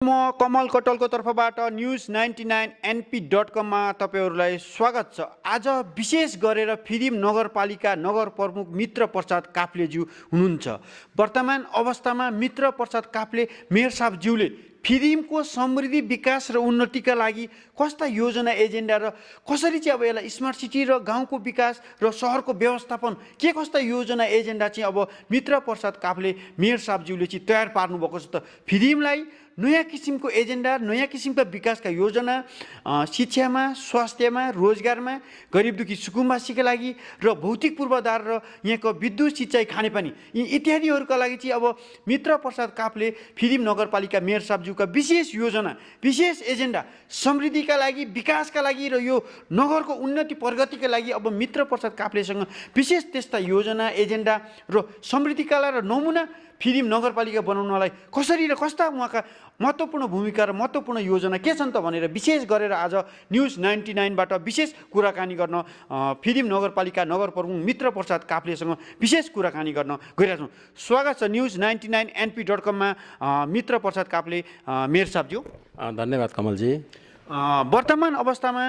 म कमल कटलको तर्फबाट news99np.com मा तपाईहरुलाई स्वागत छ। आज विशेष गरेर फिदिम नगरपालिका नगर प्रमुख मित्र प्रसाद काफ्लेज्यू हुनुहुन्छ। वर्तमान अवस्थामा मित्र प्रसाद काफ्ले मेयर साहबज्यूले फिदिमको समृद्धि विकास र उन्नतिका लागि कस्ता योजना एजेन्डा र कसरी चाहिँ अब यसलाई स्मार्ट सिटी र गाउँको विकास र शहरको व्यवस्थापन के कस्ता योजना एजेन्डा चाहिँ अब मित्र प्रसाद काफ्ले मेयर साहबज्यूले चाहिँ तयार पार्नु भएको छ त फिदिमलाई नयाँ किसिमको एजेन्डा नयाँ किसिमका विकासका योजना शिक्षामा स्वास्थ्यमा रोजगारमा गरिब दुखी सुकुम्बासीका लागि र भौतिक पूर्वाधार र यहाँको विद्युत सिँचाइ खानेपानी यी इत्यादिहरूका लागि चाहिँ अब मित्र प्रसाद काफ्ले फिदिम नगरपालिका मेयर साहबज्यूका विशेष योजना विशेष एजेन्डा समृद्धिका लागि विकासका लागि र यो नगरको उन्नति प्रगतिका लागि अब मित्र प्रसाद काफ्लेसँग विशेष त्यस्ता योजना एजेन्डा र समृद्धिका लागि र नमुना फिदिम नगरपालिका बनाउनलाई कसरी र कस्ता उहाँका महत्त्वपूर्ण भूमिका र महत्त्वपूर्ण योजना के छन् त भनेर विशेष गरेर आज news99 बाट विशेष कुराकानी गर्न फिदिम नगरपालिका नगर प्रमुख मित्र प्रसाद काफ्लेसँग विशेष कुराकानी गर्न गइरहेका छौँ। स्वागत छ news99np.com मा मित्र प्रसाद काफ्ले मेयर साहबज्यू। धन्यवाद कमलजी। वर्तमान अवस्थामा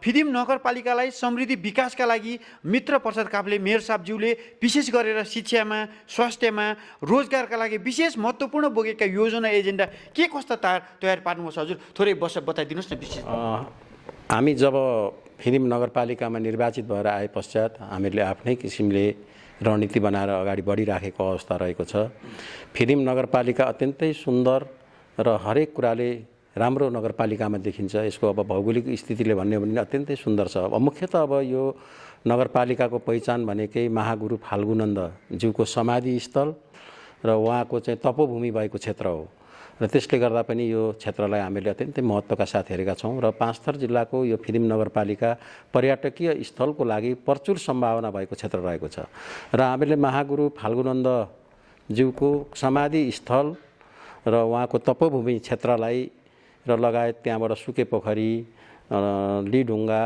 फिदिम नगरपालिकालाई समृद्धि विकासका लागि मित्र प्रसाद काफ्ले मेयर साहबज्यूले विशेष गरेर शिक्षामा स्वास्थ्यमा रोजगारका लागि विशेष महत्त्वपूर्ण बोकेका योजना एजेन्डा के कस्ता तयार पार्नुभएको छ हजुर थोरै बताइदिनुहोस् न विशेष। हामी जब फिदिम नगरपालिकामा निर्वाचित भएर आए पश्चात हामीले आफ्नै किसिमले रणनीति बनाएर अगाडि बढिराखेको अवस्था रहेको छ। फिदिम नगरपालिका अत्यन्तै सुन्दर र हरेक कुराले राम्रो नगरपालिकामा देखिन्छ। यसको अब भौगोलिक स्थितिले भन्ने हो भने अत्यन्तै सुन्दर छ। अब मुख्यतः अब यो नगरपालिकाको पहिचान भनेकै महागुरु फाल्गुनन्द ज्यूको समाधि स्थल र उहाँको चाहिँ तपोभूमि भएको क्षेत्र हो र त्यसले गर्दा पनि यो क्षेत्रलाई हामीले अत्यन्तै महत्त्वका साथ हेरेका छौँ र पाँचथर जिल्लाको यो फिदिम नगरपालिका पर्यटकीय स्थलको लागि प्रचुर सम्भावना भएको क्षेत्र रहेको छ र हामीले महागुरु फाल्गुनन्द ज्यूको समाधि स्थल र उहाँको तपोभूमि क्षेत्रलाई र लगायत त्यहाँबाट सुके पोखरी लिढुङ्गा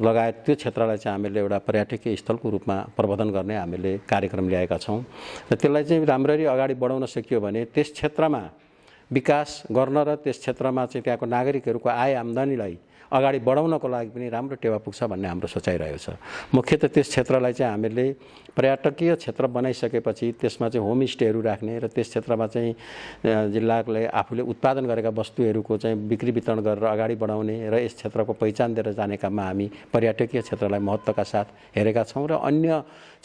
लगायत त्यो क्षेत्रलाई चाहिँ हामीले एउटा पर्यटकीय स्थलको रूपमा प्रबन्धन गर्ने हामीले कार्यक्रम ल्याएका छौँ र त्यसलाई चाहिँ राम्ररी अगाडि बढाउन सकियो भने त्यस क्षेत्रमा विकास गर्न र त्यस क्षेत्रमा चाहिँ त्यहाँको नागरिकहरूको आय आम्दानीलाई अगाडि बढाउनको लागि पनि राम्रो टेवा पुग्छ भन्ने हाम्रो सोचाइरहेको छ। मुख्यतः त्यस क्षेत्रलाई चाहिँ हामीले पर्यटकीय क्षेत्र बनाइसकेपछि त्यसमा चाहिँ होमस्टेहरू राख्ने र त्यस क्षेत्रमा चाहिँ जिल्लाले आफूले उत्पादन गरेका वस्तुहरूको चाहिँ बिक्री वितरण गरेर अगाडि बढाउने र यस क्षेत्रको पहिचान दिएर जाने काममा हामी पर्यटकीय क्षेत्रलाई महत्त्वका साथ हेरेका छौँ र अन्य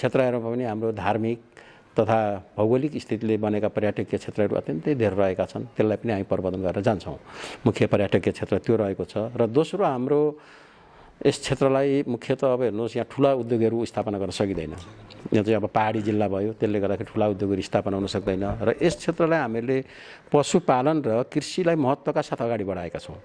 क्षेत्रहरूमा पनि हाम्रो धार्मिक तथा भौगोलिक स्थितिले बनेका पर्यटकीय क्षेत्रहरू अत्यन्तै धेरै रहेका छन्। त्यसलाई पनि हामी प्रबन्धन गरेर जान्छौँ। मुख्य पर्यटकीय क्षेत्र त्यो रहेको छ र दोस्रो हाम्रो यस क्षेत्रलाई मुख्यतः अब हेर्नुहोस् यहाँ ठुला उद्योगहरू स्थापना गर्न सकिँदैन। यो चाहिँ अब पहाडी जिल्ला भयो त्यसले गर्दाखेरि ठुला उद्योगहरू स्थापना हुन सक्दैन र यस क्षेत्रलाई हामीले पशुपालन र कृषिलाई महत्त्वका साथ अगाडि बढाएका छौँ।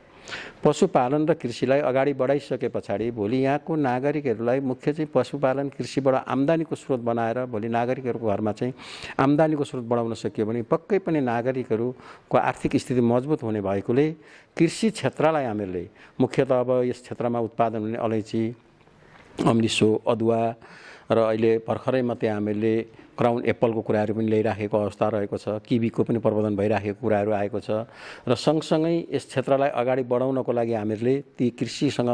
पशुपालन र कृषिलाई अगाडि बढाइसके पछाडि भोलि यहाँको नागरिकहरूलाई मुख्य चाहिँ पशुपालन कृषिबाट आम्दानीको स्रोत बनाएर भोलि नागरिकहरूको घरमा चाहिँ आम्दानीको स्रोत बढाउन सकियो भने पक्कै पनि नागरिकहरूको आर्थिक स्थिति मजबुत हुने भएकोले कृषि क्षेत्रलाई हामीले मुख्यतः अब यस क्षेत्रमा उत्पादन हुने अलैँची अम्लिसो अदुवा र अहिले भर्खरै मात्रै हामीले क्राउन एप्पलको कुराहरू पनि ल्याइराखेको अवस्था रहेको छ। किवीको पनि प्रबन्धन भइराखेको कुराहरू आएको छ र सँगसँगै यस क्षेत्रलाई अगाडि बढाउनको लागि हामीले ती कृषिसँग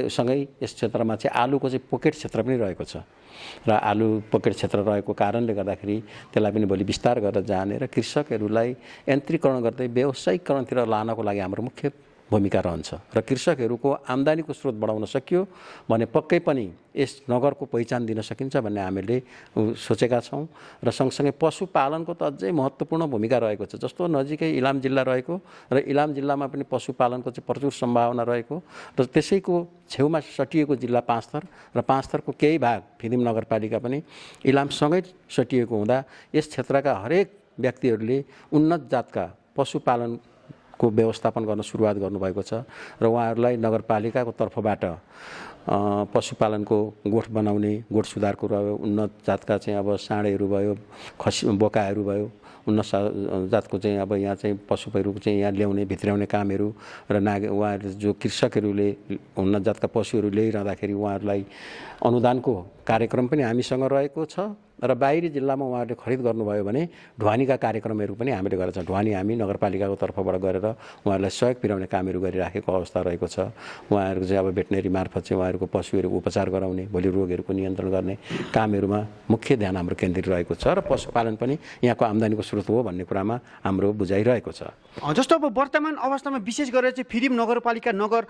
सँगै यस क्षेत्रमा चाहिँ आलुको चाहिँ पोकेट क्षेत्र पनि रहेको छ र आलु पोकेट क्षेत्र रहेको कारणले गर्दाखेरि त्यसलाई पनि भोलि विस्तार गरेर जाने र कृषकहरूलाई यन्त्रीकरण गर्दै व्यावसायिकरणतिर लानको लागि हाम्रो मुख्य भूमिका रहन्छ र कृषकहरूको आम्दानीको स्रोत बढाउन सकियो भने पक्कै पनि यस नगरको पहिचान दिन सकिन्छ भन्ने हामीले सोचेका छौँ र सँगसँगै पशुपालनको त अझै महत्त्वपूर्ण भूमिका रहेको छ। जस्तो नजिकै इलाम जिल्ला रहेको र इलाम जिल्लामा पनि पशुपालनको चाहिँ प्रचुर सम्भावना रहेको र त्यसैको छेउमा सटिएको जिल्ला पाँचथर र पाँचथरको केही भाग फिदिम नगरपालिका पनि इलामसँगै सटिएको हुँदा यस क्षेत्रका हरेक व्यक्तिहरूले उन्नत जातका पशुपालन को व्यवस्थापन गर्न सुरुवात गर्नुभएको छ र उहाँहरूलाई नगरपालिकाको तर्फबाट पशुपालनको गोठ बनाउने, गोठ सुधारको रह्यो, उन्नत जातका चाहिँ अब साँडेहरू भयो, खसी बोकाहरू भयो, उन्नत जातको चाहिँ अब यहाँ चाहिँ पशुहरूको चाहिँ यहाँ ल्याउने भित्र्याउने कामहरू र उहाँहरूले जो कृषकहरूले उन्नत जातका पशुहरू ल्याइरहँदाखेरि उहाँहरूलाई अनुदानको कार्यक्रम पनि हामीसँग रहेको छ र बाहिरी जिल्लामा उहाँहरूले खरिद गर्नुभयो भने ढुवानीका कार्यक्रमहरू पनि हामीले गरेका छौँ। ढुवानी हामी नगरपालिकाको तर्फबाट गरेर उहाँहरूलाई सहयोग पुर्याउने कामहरू गरिराखेको अवस्था रहेको छ। उहाँहरूको चाहिँ अब भेटनेरी मार्फत चाहिँ उहाँहरूको पशुहरूको उपचार गराउने, भोलि रोगहरूको नियन्त्रण गर्ने कामहरूमा मुख्य ध्यान हाम्रो केन्द्रित रहेको छ र पशुपालन पनि यहाँको आम्दानीको स्रोत हो भन्ने कुरामा हाम्रो बुझाइरहेको छ। जस्तो अब वर्तमान अवस्थामा विशेष गरेर चाहिँ फिरिम नगरपालिका नगर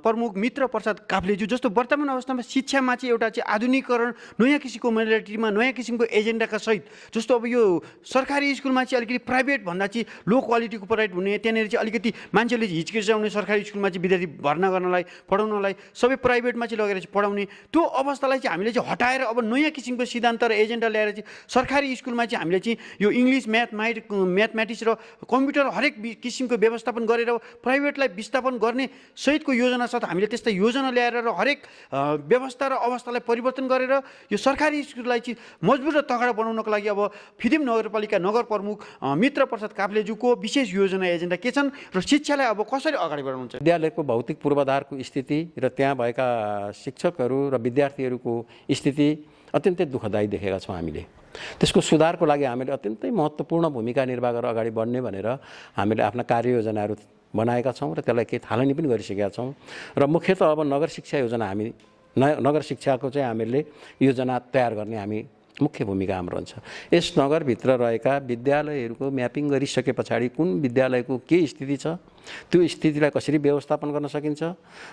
प्रमुख मित्र प्रसाद काफ्लेज्यू जस्तो वर्तमान अवस्थामा शिक्षामा चाहिँ एउटा चाहिँ आधुनिकीकरण, नयाँ किसिमको मोडालिटीमा नयाँ किसिमको एजेन्डाका सहित, जस्तो अब यो सरकारी स्कुलमा चाहिँ अलिकति प्राइभेट भन्दा चाहिँ लो क्वालिटीको पढाइ हुने, त्यहाँनिर चाहिँ अलिकति मान्छेले हिचकिचाउने, सरकारी स्कुलमा चाहिँ विद्यार्थी भर्ना गर्नलाई पढाउनलाई सबै प्राइभेटमा चाहिँ लगेर चाहिँ पढाउने, त्यो अवस्थालाई चाहिँ हामीले चाहिँ हटाएर अब नयाँ किसिमको सिद्धान्त र एजेन्डा ल्याएर चाहिँ सरकारी स्कुलमा चाहिँ हामीले चाहिँ यो इङ्ग्लिस म्याथमेटिक्स र कम्प्युटर हरेक किसिमको व्यवस्थापन गरेर प्राइभेटलाई विस्थापन गर्ने सहितको योजना छ। हामीले त्यस्ता योजना ल्याएर र हरेक व्यवस्था र अवस्थालाई परिवर्तन गरेर यो सरकारी स्कुललाई चाहिँ मजबुत र तगडा बनाउनको लागि अब फिरिम नगरपालिका नगर प्रमुख मित्र प्रसाद काफ्लेज्यूको विशेष योजना एजेन्डा के छन् र शिक्षालाई अब कसरी अगाडि बढाउनुहुन्छ? विद्यालयको भौतिक पूर्वाधारको स्थिति र त्यहाँ भएका शिक्षकहरू र विद्यार्थीहरूको स्थिति अत्यन्तै दुःखदायी देखेका छौँ हामीले। त्यसको सुधारको लागि हामीले अत्यन्तै महत्त्वपूर्ण भूमिका निर्वाह गरेर अगाडि बढ्ने भनेर हामीले आफ्ना कार्ययोजनाहरू बनाएका छौँ र त्यसलाई केही थालनी पनि गरिसकेका छौँ र मुख्यतः अब नगर शिक्षा योजना हामी नगर शिक्षाको चाहिँ हामीले योजना तयार गर्ने हामी मुख्य भूमिका हाम्रो हुन्छ। यस नगरभित्र रहेका विद्यालयहरूको म्यापिङ गरिसके पछाडि कुन विद्यालयको के स्थिति छ, त्यो स्थितिलाई कसरी व्यवस्थापन गर्न सकिन्छ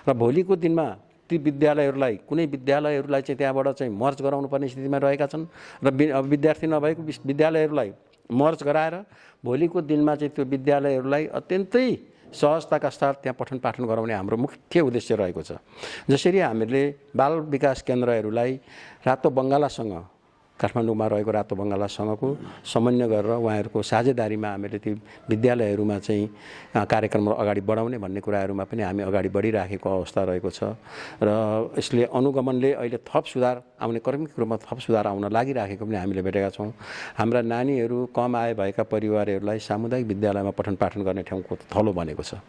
र भोलिको दिनमा ती विद्यालयहरूलाई कुनै विद्यालयहरूलाई चाहिँ त्यहाँबाट चाहिँ मर्ज गराउनु पर्ने स्थितिमा रहेका छन् र विद्यार्थी नभएको विद्यालयहरूलाई मर्ज गराएर भोलिको दिनमा चाहिँ त्यो विद्यालयहरूलाई अत्यन्तै सहजताका साथ त्यहाँ पठन पाठन गराउने हाम्रो मुख्य उद्देश्य रहेको छ। जसरी हामीले बाल विकास केन्द्रहरूलाई रातो बङ्गालासँग, काठमाडौँमा रहेको रातो बङ्गालासँगको समन्वय गरेर उहाँहरूको साझेदारीमा हामीले ती विद्यालयहरूमा चाहिँ कार्यक्रमहरू अगाडि बढाउने भन्ने कुराहरूमा पनि हामी अगाडि बढिराखेको अवस्था रहेको छ र यसले अनुगमनले अहिले थप सुधार आउने क्रमिक रूपमा थप सुधार आउन लागिराखेको पनि हामीले भेटेका छौँ। हाम्रा नानीहरू कम आय भएका परिवारहरूलाई सामुदायिक विद्यालयमा पठन पाठन गर्ने ठाउँको थलो बनेको छ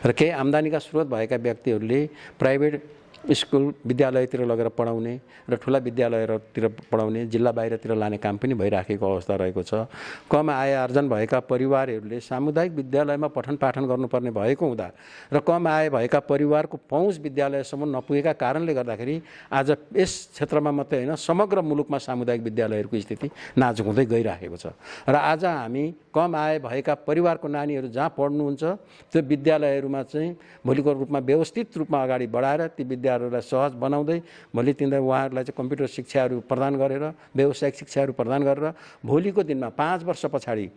र केही आम्दानीका स्रोत भएका व्यक्तिहरूले प्राइभेट स्कुल विद्यालयतिर लगेर पढाउने र ठुला विद्यालयतिर पढाउने, जिल्ला बाहिरतिर लाने काम पनि भइराखेको अवस्था रहेको छ। कम आय आर्जन भएका परिवारहरूले सामुदायिक विद्यालयमा पठन पाठन गर्नुपर्ने भएको हुँदा र कम आय भएका परिवारको पहुँच विद्यालयसम्म नपुगेका कारणले गर्दाखेरि आज यस क्षेत्रमा मात्रै होइन समग्र मुलुकमा सामुदायिक विद्यालयहरूको स्थिति नाजुक हुँदै गइराखेको छ र आज हामी कम आय भएका परिवारको नानीहरू जहाँ पढ्नुहुन्छ त्यो विद्यालयहरूमा चाहिँ भोलिको रूपमा व्यवस्थित रूपमा अगाडि बढाएर ती विद्यालयहरूलाई सहज बनाउँदै भोलि तिनीहरू उहाँहरूलाई चाहिँ कम्प्युटर शिक्षाहरू प्रदान गरेर व्यावसायिक शिक्षाहरू प्रदान गरेर भोलिको दिनमा 5 वर्ष पछाडि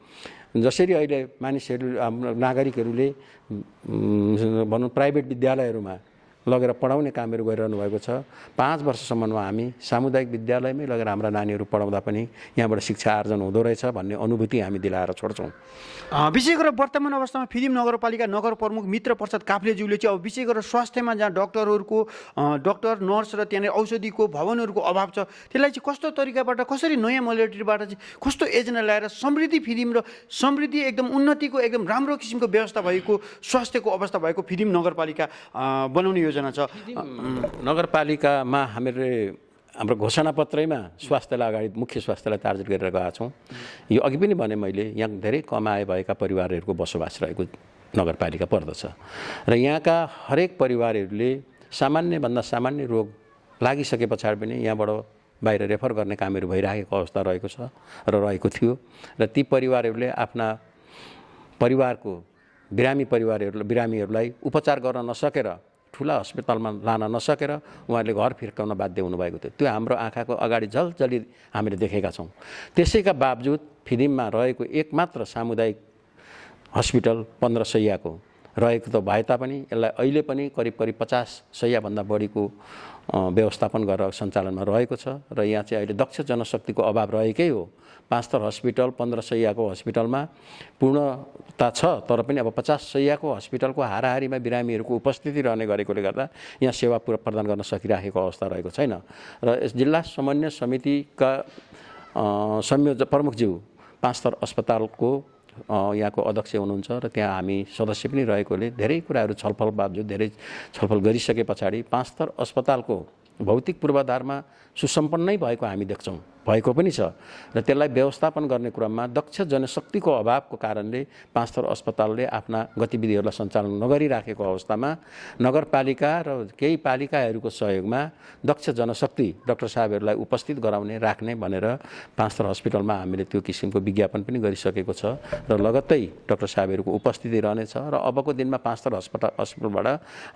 जसरी अहिले मानिसहरू नागरिकहरूले भनौँ प्राइभेट विद्यालयहरूमा लगेर पढाउने कामहरू गरिरहनु भएको छ, 5 वर्षसम्ममा हामी सामुदायिक विद्यालयमै लगेर हाम्रा नानीहरू पढाउँदा पनि यहाँबाट शिक्षा आर्जन हुँदो रहेछ भन्ने अनुभूति हामी दिलाएर छोड्छौँ। विशेष गरेर वर्तमान अवस्थामा फिरिम नगरपालिका नगर प्रमुख मित्र प्रसाद काफ्लेज्यूले चाहिँ अब विशेष गरेर स्वास्थ्यमा जहाँ डाक्टर नर्स र त्यहाँनिर औषधिको भवनहरूको अभाव छ, त्यसलाई चाहिँ कस्तो तरिकाबाट कसरी नयाँ मोडालिटीबाट चाहिँ कस्तो एजेन्डा ल्याएर समृद्धि फिरिम र समृद्धि एकदम उन्नतिको एकदम राम्रो किसिमको व्यवस्था भएको स्वास्थ्यको अवस्था भएको फिरिम नगरपालिका बनाउने योजना छ। नगरपालिकामा हाम्रो घोषणापत्रैमा स्वास्थ्यलाई अगाडि मुख्य स्वास्थ्यलाई टार्गेट गरेर गएका छौँ। यो अघि पनि भने मैले यहाँ धेरै कम आय भएका परिवारहरूको बसोबास रहेको नगरपालिका पर्दछ र यहाँका हरेक परिवारहरूले सामान्यभन्दा सामान्य रोग लागिसके पछाडि पनि यहाँबाट बाहिर रेफर गर्ने कामहरू भइरहेको अवस्था रहेको छ र रहेको थियो र ती परिवारहरूले आफ्ना परिवारको बिरामीहरूलाई उपचार गर्न नसकेर ठुला अस्पतालमा लान नसकेर उहाँहरूले घर फिर्काउन बाध्य हुनुभएको थियो। त्यो हाम्रो आँखाको अगाडि जलजली हामीले देखेका छौँ। त्यसैका बावजुद फिरिममा रहेको एकमात्र सामुदायिक हस्पिटल 15 शैय्याको रहेको त भए तापनि यसलाई अहिले पनि करिब 50-100 भन्दा बढीको व्यवस्थापन गरेर सञ्चालनमा रहेको छ र यहाँ चाहिँ अहिले दक्ष जनशक्तिको अभाव रहेकै हो। 5 थर हस्पिटल 15 शय्याको हस्पिटलमा पूर्णता छ, तर पनि अब 50 शय्याको हस्पिटलको हाराहारीमा बिरामीहरूको उपस्थिति रहने गरेकोले गर्दा यहाँ सेवा प्रदान गर्न सकिरहेको अवस्था रहेको छैन। र यस जिल्ला समन्वय समितिका संयोजक प्रमुखज्यू 5 थर अस्पतालको यहाँको अध्यक्ष हुनुहुन्छ र त्यहाँ हामी सदस्य पनि रहेकोले धेरै कुराहरू छलफल बावजुद धेरै छलफल गरिसके पछाडि 5 थर अस्पतालको भौतिक पूर्वाधारमा सुसम्पन्नै भएको हामी देख्छौँ, भएको पनि छ र त्यसलाई व्यवस्थापन गर्ने क्रममा दक्ष जनशक्तिको अभावको कारणले 5 थर अस्पतालले आफ्ना गतिविधिहरूलाई सञ्चालन नगरिराखेको अवस्थामा नगरपालिका र केही पालिकाहरूको सहयोगमा दक्ष जनशक्ति डाक्टर साहबहरूलाई उपस्थित गराउने राख्ने भनेर 5 थर हस्पिटलमा हामीले त्यो किसिमको विज्ञापन पनि गरिसकेको छ र लगत्तै डाक्टर साहबहरूको उपस्थिति रहनेछ र अबको दिनमा 5 थर हस्पिटलबाट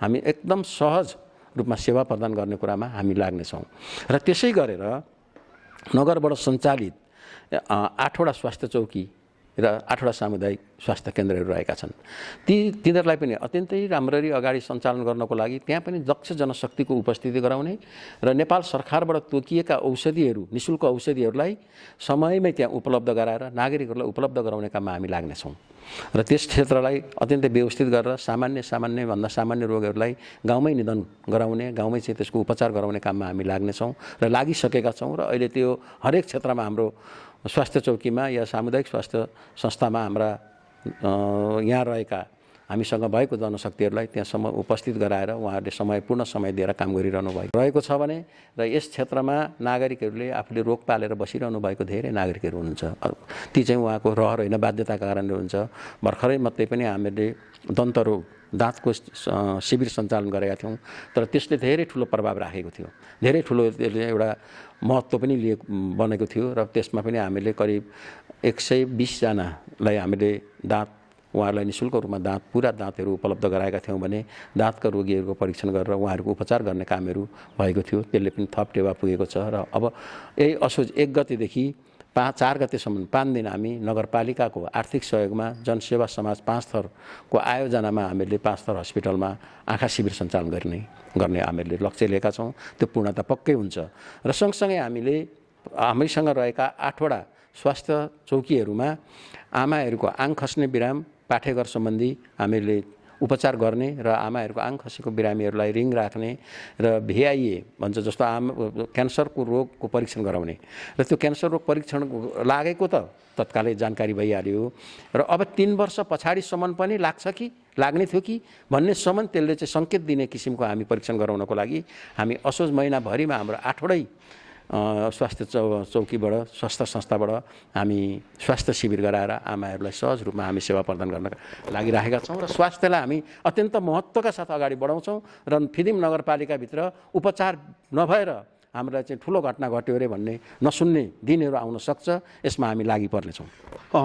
हामी एकदम सहज रूपमा सेवा प्रदान गर्ने कुरामा हामी लाग्नेछौँ। र त्यसै गरेर नगरबाट सञ्चालित 8वटा स्वास्थ्य चौकी र 8वटा सामुदायिक स्वास्थ्य केन्द्रहरू रहेका छन्। तिनीहरूलाई पनि अत्यन्तै राम्ररी अगाडि सञ्चालन गर्नको लागि त्यहाँ पनि दक्ष जनशक्तिको उपस्थिति गराउने र नेपाल सरकारबाट तोकिएका औषधिहरू निःशुल्क औषधिहरूलाई समयमै त्यहाँ उपलब्ध गराएर नागरिकहरूलाई उपलब्ध गराउने काममा हामी लाग्नेछौँ र त्यस क्षेत्रलाई अत्यन्तै व्यवस्थित गरेर सामान्यभन्दा सामान्य रोगहरूलाई गाउँमै निधन गराउने, गाउँमै चाहिँ त्यसको उपचार गराउने काममा हामी लाग्नेछौँ र लागिसकेका छौँ र अहिले त्यो हरेक क्षेत्रमा हाम्रो स्वास्थ्य चौकीमा या सामुदायिक स्वास्थ्य संस्थामा हाम्रा यहाँ रहेका हामीसँग भएको जनशक्तिहरूलाई त्यहाँसम्म उपस्थित गराएर उहाँहरूले पूर्ण समय दिएर काम गरिरहनु भएको रहेको छ भने र यस क्षेत्रमा नागरिकहरूले आफूले रोग पालेर बसिरहनु भएको धेरै नागरिकहरू हुनुहुन्छ। ती चाहिँ उहाँको रहर होइन, बाध्यताका कारणले हुन्छ। भर्खरै मात्रै पनि हामीले दन्तरोग दाँतको शिविर सञ्चालन गरेका थियौँ, तर त्यसले धेरै ठुलो प्रभाव राखेको थियो, धेरै ठुलो एउटा महत्त्व पनि बनेको थियो र त्यसमा पनि हामीले करिब 120 जनालाई हामीले उहाँहरूलाई निःशुल्क रूपमा पुरा दाँतहरू उपलब्ध गराएका थियौँ भने दाँतका रोगीहरूको परीक्षण गरेर उहाँहरूको उपचार गर्ने कामहरू भएको थियो। त्यसले पनि थप टेवा पुगेको छ र अब यही असोज 1 गतेदेखि 4 गतेसम्म 5 दिन हामी नगरपालिकाको आर्थिक सहयोगमा जनसेवा समाज 5 थरको आयोजनामा हामीले 5 थर हस्पिटलमा आँखा शिविर सञ्चालन गर्ने हामीले लक्ष्य लिएका छौँ। त्यो पूर्णता पक्कै हुन्छ र सँगसँगै हामीसँग रहेका 8वटा स्वास्थ्य चौकीहरूमा आमाहरूको आङ खस्ने बिराम पाठेघर सम्बन्धी हामीले उपचार गर्ने र आमाहरूको आङ खसेको बिरामीहरूलाई रिङ राख्ने र VIA भन्छ जस्तो क्यान्सरको रोगको परीक्षण गराउने र त्यो क्यान्सर रोग परीक्षण लागेको त तत्कालै जानकारी भइहाल्यो र अब 3 वर्ष पछाडिसम्म पनि लाग्ने थियो कि भन्नेसम्म त्यसले चाहिँ सङ्केत दिने किसिमको हामी परीक्षण गराउनको लागि हामी असोज महिनाभरिमा हाम्रो 8वटै स्वास्थ्य चौकीबाट स्वास्थ्य संस्थाबाट हामी स्वास्थ्य शिविर गराएर आमाहरूलाई सहज रूपमा हामी सेवा प्रदान गर्न लागिरहेका छौँ र स्वास्थ्यलाई हामी अत्यन्त महत्त्वका साथ अगाडि बढाउँछौँ र फिदिम नगरपालिकाभित्र उपचार नभएर हामीलाई चाहिँ ठुलो घटना घट्यो अरे भन्ने नसुन्ने दिनहरू आउन सक्छ। यसमा हामी लागि पर्नेछौँ।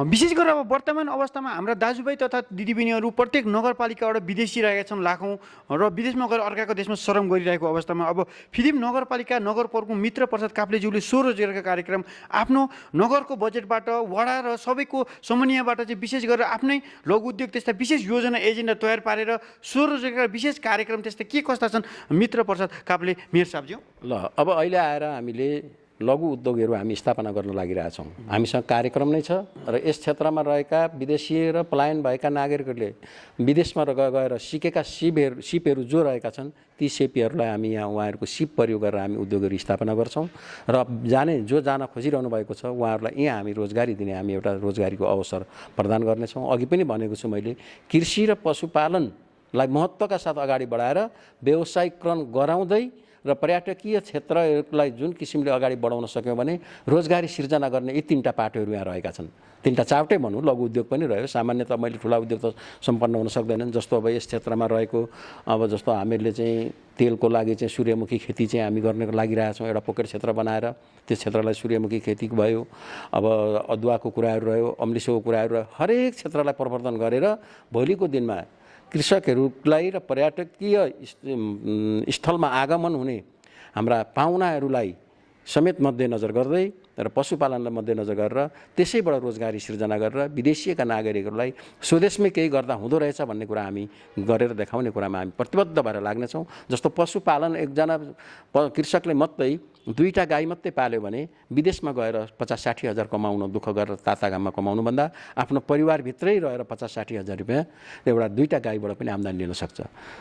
विशेष गरेर अब वर्तमान अवस्थामा हाम्रा दाजुभाइ तथा दिदीबहिनीहरू प्रत्येक नगरपालिकाबाट विदेशी रहेका छन् लाखौँ र विदेशमा गएर अर्काको देशमा श्रम गरिरहेको अवस्थामा अब फिदिम नगरपालिका नगरप्रमुख मित्र प्रसाद काफ्लेज्यूले स्वरोजगारका कार्यक्रम आफ्नो नगरको बजेटबाट वडा र सबैको समन्वयबाट चाहिँ विशेष गरेर आफ्नै लघु उद्योग त्यस्ता विशेष योजना एजेन्डा तयार पारेर स्वरोजगारका विशेष कार्यक्रम त्यस्ता के कस्ता छन् मित्र प्रसाद काफ्ले मेयर साहबज्यू? ल अब अहिले आएर हामीले लघु उद्योगहरू हामी स्थापना गर्न लागिरहेछौँ। हामीसँग कार्यक्रम नै छ र यस क्षेत्रमा रहेका विदेशी र पलायन भएका नागरिकहरूले विदेशमा गएर सिकेका सिपहरू जो रहेका छन् ती सिपहरूलाई हामी यहाँ उहाँहरूको सिप प्रयोग गरेर हामी उद्योगहरू स्थापना गर्छौँ र जो जान खोजिरहनु भएको छ उहाँहरूलाई यहाँ हामी रोजगारी दिने हामी एउटा रोजगारीको अवसर प्रदान गर्नेछौँ। अघि पनि भनेको छु मैले, कृषि र पशुपालनलाई महत्त्वका साथ अगाडि बढाएर व्यवसायीकरण गराउँदै र पर्यटकीय क्षेत्रलाई जुन किसिमले अगाडि बढाउन सक्यौँ भने रोजगारी सिर्जना गर्ने यी 3टा पाटोहरू यहाँ रहेका छन्। 3टा चावटै भनौँ, लघु उद्योग पनि रह्यो। सामान्यतः मैले ठुला उद्योग त सम्पन्न हुन सक्दैनन्। जस्तो अब यस क्षेत्रमा रहेको अब जस्तो हामीहरूले चाहिँ तेलको लागि चाहिँ सूर्यमुखी खेती चाहिँ हामी गर्नको लागिरहेछौँ। एउटा पोकेट क्षेत्र बनाएर त्यो क्षेत्रलाई सूर्यमुखी खेती भयो, अब अदुवाको कुराहरू रह्यो, अम्लिसोको कुराहरू रह्यो। हरेक क्षेत्रलाई प्रवर्धन गरेर भोलिको दिनमा कृषकहरूलाई र पर्यटकीय स्थलमा आगमन हुने हाम्रा पाहुनाहरूलाई समेत मध्यनजर गर्दै र पशुपालनलाई मध्यनजर गरेर त्यसैबाट रोजगारी सिर्जना गरेर विदेशीका नागरिकहरूलाई स्वदेशमै केही गर्दा हुँदो रहेछ भन्ने कुरा हामी गरेर देखाउने कुरामा हामी प्रतिबद्ध भएर लाग्नेछौँ। जस्तो पशुपालन एकजना कृषकले मात्रै 2टा गाई मात्रै पाल्यो भने विदेशमा गएर 50-60 हजार कमाउन दुःख गरेर ताताघाममा कमाउनुभन्दा आफ्नो परिवारभित्रै रहेर 50-60 हजार रुपियाँ एउटा 2टा गाईबाट पनि आम्दानी लिन सक्छ।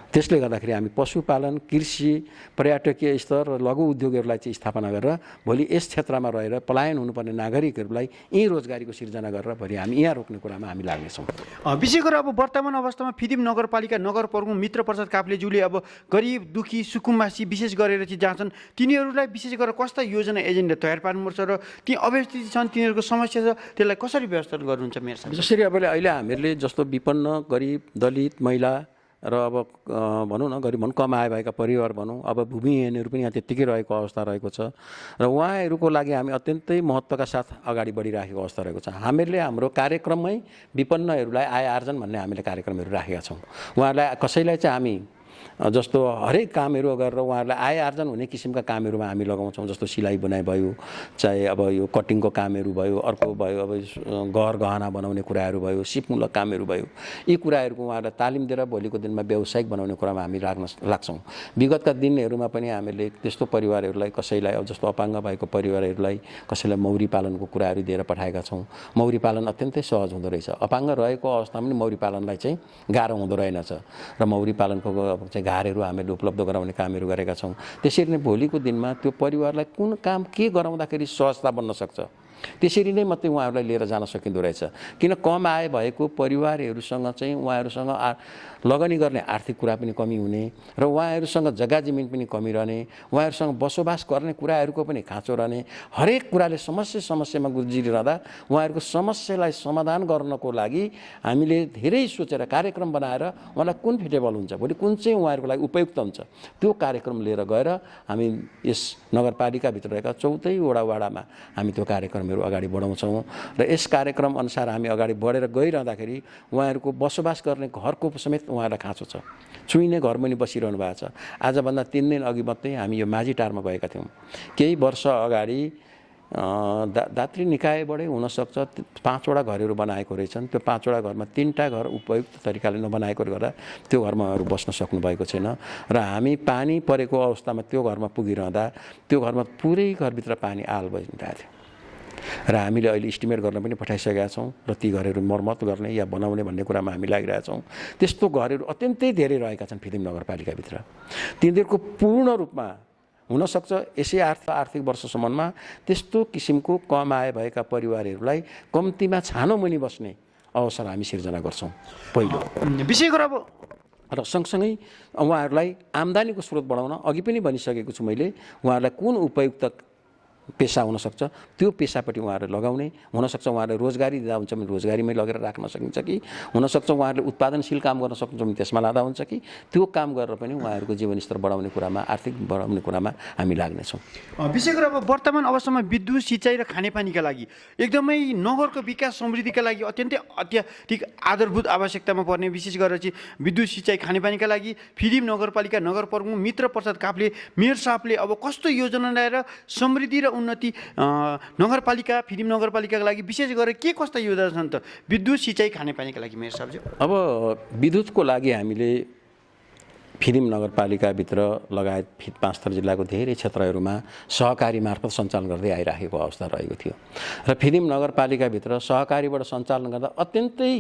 त्यसले गर्दाखेरि हामी पशुपालन, कृषि, पर्यटकीय स्तर र लघु उद्योगहरूलाई चाहिँ स्थापना गरेर भोलि यस क्षेत्रमा रहेर पलायन हुनुपर्ने नागरिकहरूलाई यी रोजगारीको सिर्जना गरेर भोलि हामी यहाँ रोक्ने कुरामा हामी लाग्नेछौँ। विशेष गरेर अब वर्तमान अवस्थामा फिदिम नगरपालिका नगर प्रमुख मित्र प्रसाद काफ्लेज्यूले अब गरिब दुखी सुकुम्बासी विशेष गरेर चाहिँ जहाँ छन् तिनीहरूलाई विशेष गरेर कस्ता योजना एजेन्डा तयार पार्नुपर्छ र ती अव्यवस्थित छन् तिनीहरूको समस्या छ त्यसलाई कसरी व्यवस्था गर्नुहुन्छ मेयर साहब? जसरी अब अहिले हामीहरूले जस्तो विपन्न गरिब दलित महिला र अब भनौँ न गरिब भनौँ कम आय भएका परिवार भनौँ अब भूमिहीनहरू पनि यहाँ त्यत्तिकै रहेको अवस्था रहेको छ र उहाँहरूको लागि हामी अत्यन्तै महत्त्वका साथ अगाडि बढिराखेको अवस्था रहेको छ। हामीहरूले हाम्रो कार्यक्रममै विपन्नहरूलाई आय आर्जन भन्ने हामीले कार्यक्रमहरू राखेका छौँ। उहाँहरूलाई कसैलाई चाहिँ हामी जस्तो हरेक कामहरू गरेर उहाँहरूलाई आय आर्जन हुने किसिमका कामहरूमा हामी लगाउँछौँ। जस्तो सिलाइ बुनाइ भयो, चाहे अब यो कटिङको कामहरू भयो, अर्को भयो अब घर गहना बनाउने कुराहरू भयो, सिपमूलक कामहरू भयो, यी कुराहरूको उहाँहरूलाई तालिम दिएर भोलिको दिनमा व्यावसायिक बनाउने कुरामा हामी लाग्छौँ। विगतका दिनहरूमा पनि हामीले त्यस्तो परिवारहरूलाई कसैलाई अब जस्तो अपाङ्ग भएको परिवारहरूलाई कसैलाई मौरी पालनको कुराहरू दिएर पठाएका छौँ। मौरी पालन अत्यन्तै सहज हुँदो रहेछ। अपाङ्ग रहेको अवस्थामा पनि मौरी पालनलाई चाहिँ गाह्रो हुँदो रहेनछ र मौरी पालनको चाहिँ घरहरू हामीले उपलब्ध गराउने कामहरू गरेका छौँ। त्यसरी नै भोलिको दिनमा त्यो परिवारलाई कुन काम के गराउँदाखेरि सहजता बन्न सक्छ त्यसरी नै मात्रै उहाँहरूलाई लिएर जान सकिँदो रहेछ। किन कम आय भएको परिवारहरूसँग चाहिँ उहाँहरूसँग लगानी गर्ने आर्थिक कुरा पनि कमी हुने र उहाँहरूसँग जग्गा जमिन पनि कमी रहने, उहाँहरूसँग बसोबास गर्ने कुराहरूको पनि खाँचो रहने, हरेक कुराले समस्यामा गुज्रिरहँदा उहाँहरूको समस्यालाई समाधान गर्नको लागि हामीले धेरै सोचेर कार्यक्रम बनाएर उहाँलाई कुन फिटेबल हुन्छ, भोलि कुन चाहिँ उहाँहरूको लागि उपयुक्त हुन्छ त्यो कार्यक्रम लिएर गएर हामी यस नगरपालिकाभित्र रहेका 14वटा वडामा हामी त्यो कार्यक्रमहरू अगाडि बढाउँछौँ र यस कार्यक्रम अनुसार हामी अगाडि बढेर गइरहँदाखेरि उहाँहरूको बसोबास गर्ने घरको समेत उहाँहरूलाई खाँचो छ। छुइने घरमा नि बसिरहनु भएको छ। आजभन्दा 3 दिन अघि मात्रै हामी यो माझीटारमा गएका थियौँ। केही वर्ष अगाडि दात्री निकायबाटै हुनसक्छ 5वटा घरहरू बनाएको रहेछन्। त्यो 5वटा घरमा 3टा घर उपयुक्त तरिकाले नबनाएकोले गर्दा त्यो घरमा उहाँहरू बस्न सक्नुभएको छैन र हामी पानी परेको अवस्थामा त्यो घरमा पुगिरहँदा त्यो घरमा पुरै घरभित्र पानी आल बगिरहेको थियो र हामीले अहिले इस्टिमेट गर्न पनि पठाइसकेका छौँ र ती घरहरू मर्मत गर्ने या बनाउने भन्ने कुरामा हामी लागिरहेछौँ। त्यस्तो घरहरू अत्यन्तै धेरै रहेका छन् फिदिम नगरपालिकाभित्र। तिनीहरूको पूर्ण रूपमा हुनसक्छ यसै आर्थिक वर्षसम्ममा त्यस्तो किसिमको कम आय भएका परिवारहरूलाई कम्तीमा छानो मुनि बस्ने अवसर हामी सिर्जना गर्छौँ पहिलो। विशेष गरेर अब र सँगसँगै उहाँहरूलाई आम्दानीको स्रोत बढाउन अघि पनि भनिसकेको छु मैले, उहाँहरूलाई कुन उपयुक्त पेसा हुनसक्छ त्यो पेसापट्टि उहाँहरू लगाउने, हुनसक्छ उहाँहरूले रोजगारी दिँदा हुन्छ भने रोजगारीमै लगेर राख्न सकिन्छ कि हुनसक्छ उहाँहरूले उत्पादनशील काम गर्न सक्नुहुन्छ भने त्यसमा लाँदा हुन्छ कि त्यो काम गरेर पनि उहाँहरूको जीवनस्तर बढाउने कुरामा आर्थिक बढाउने कुरामा हामी लाग्नेछौँ। विशेष गरेर अब वर्तमान अवस्थामा विद्युत, सिँचाइ र खानेपानीका लागि एकदमै नगरको विकास समृद्धिका लागि अत्यन्तै अत्याधिक आधारभूत आवश्यकतामा पर्ने विशेष गरेर चाहिँ विद्युत, सिँचाइ, खानेपानीका लागि फिदिम नगरपालिका नगर प्रमुख मित्र प्रसाद काफ्ले मेयर साहबले अब कस्तो योजना ल्याएर समृद्धि र उन्नति नगरपालिका फिदिम नगरपालिकाका लागि विशेष गरेर के कस्ता योजना छन् त विद्युत, सिँचाइ, खानेपानीका लागि मेयर साहबज्यू? अब विद्युतको लागि हामीले फिदिम नगरपालिकाभित्र लगायत पाँचथर जिल्लाको धेरै क्षेत्रहरूमा सहकारी मार्फत सञ्चालन गर्दै आइराखेको अवस्था रहेको थियो र फिदिम नगरपालिकाभित्र सहकारीबाट सञ्चालन गर्दा अत्यन्तै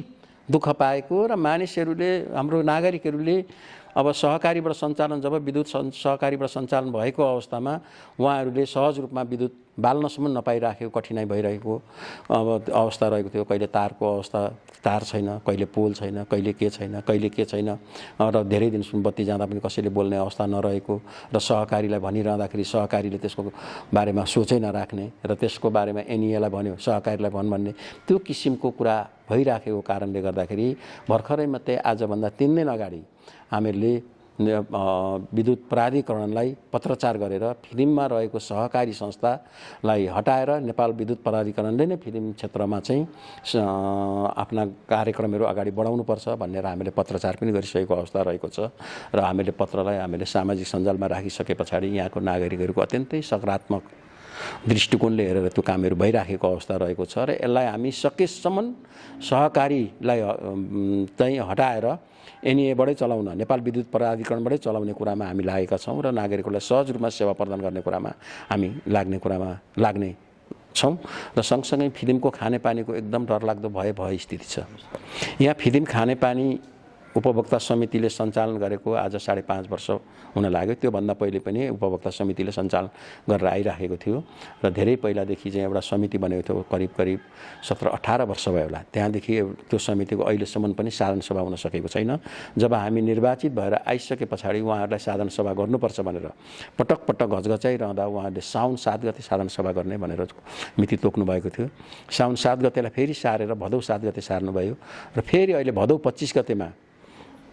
दुःख पाएको र मानिसहरूले हाम्रो नागरिकहरूले अब सहकारीबाट सञ्चालन जब विद्युत सहकारीबाट सञ्चालन भएको अवस्थामा उहाँहरूले सहज रूपमा विद्युत बाल्नसम्म नपाइराखेको कठिनाइ भइरहेको अब अवस्था रहेको थियो। कहिले तारको अवस्था तार छैन, कहिले पोल छैन, कहिले के छैन र धेरै दिनसम्म बत्ती जाँदा पनि कसैले बोल्ने अवस्था नरहेको र सहकारीलाई भनिरहँदाखेरि सहकारीले त्यसको बारेमा सोचै नराख्ने र त्यसको बारेमा एनइएलाई भन्यो सहकारीलाई भन्ने त्यो किसिमको कुरा भइराखेको कारणले गर्दाखेरि भर्खरै मात्रै आजभन्दा 3 दिन अगाडि हामीहरूले विद्युत प्राधिकरणलाई पत्रचार गरेर फिदिममा रहेको सहकारी संस्थालाई हटाएर नेपाल विद्युत प्राधिकरणले नै फिदिम क्षेत्रमा चाहिँ आफ्ना कार्यक्रमहरू अगाडि बढाउनुपर्छ भनेर हामीले पत्रचार पनि गरिसकेको अवस्था रहेको छ र हामीले पत्रलाई हामीले सामाजिक सञ्जालमा राखिसके पछाडि यहाँको नागरिकहरूको अत्यन्तै सकारात्मक दृष्टिकोणले हेरेर त्यो कामहरू भइराखेको अवस्था रहेको छ र यसलाई हामी सकेसम्म सहकारीलाई चाहिँ हटाएर एनइएबाटै चलाउन, नेपाल विद्युत प्राधिकरणबाटै चलाउने कुरामा हामी लागेका छौँ र नागरिकहरूलाई सहज रूपमा सेवा प्रदान गर्ने कुरामा हामी लाग्ने छौँ र सँगसँगै फिल्मको खानेपानीको एकदम डरलाग्दो भय स्थिति छ। यहाँ फिल्म खानेपानी उपभोक्ता समितिले सञ्चालन गरेको आज 5.5 वर्ष हुन लाग्यो। त्योभन्दा पहिले पनि उपभोक्ता समितिले सञ्चालन गरेर आइराखेको थियो र धेरै पहिलादेखि चाहिँ एउटा समिति बनेको थियो, करिब 17-18 वर्ष भयो होला। त्यहाँदेखि त्यो समितिको अहिलेसम्म पनि साधारण सभा हुन सकेको छैन। जब हामी निर्वाचित भएर आइसके पछाडि उहाँहरूलाई साधारण सभा गर्नुपर्छ भनेर पटक घचघचाइरहँदा उहाँहरूले साउन 7 गते साधारण सभा गर्ने भनेर मिति तोक्नु भएको थियो। साउन 7 गतेलाई फेरि सारेर भदौ 7 गते सार्नुभयो र फेरि अहिले भदौ 25 गतेमा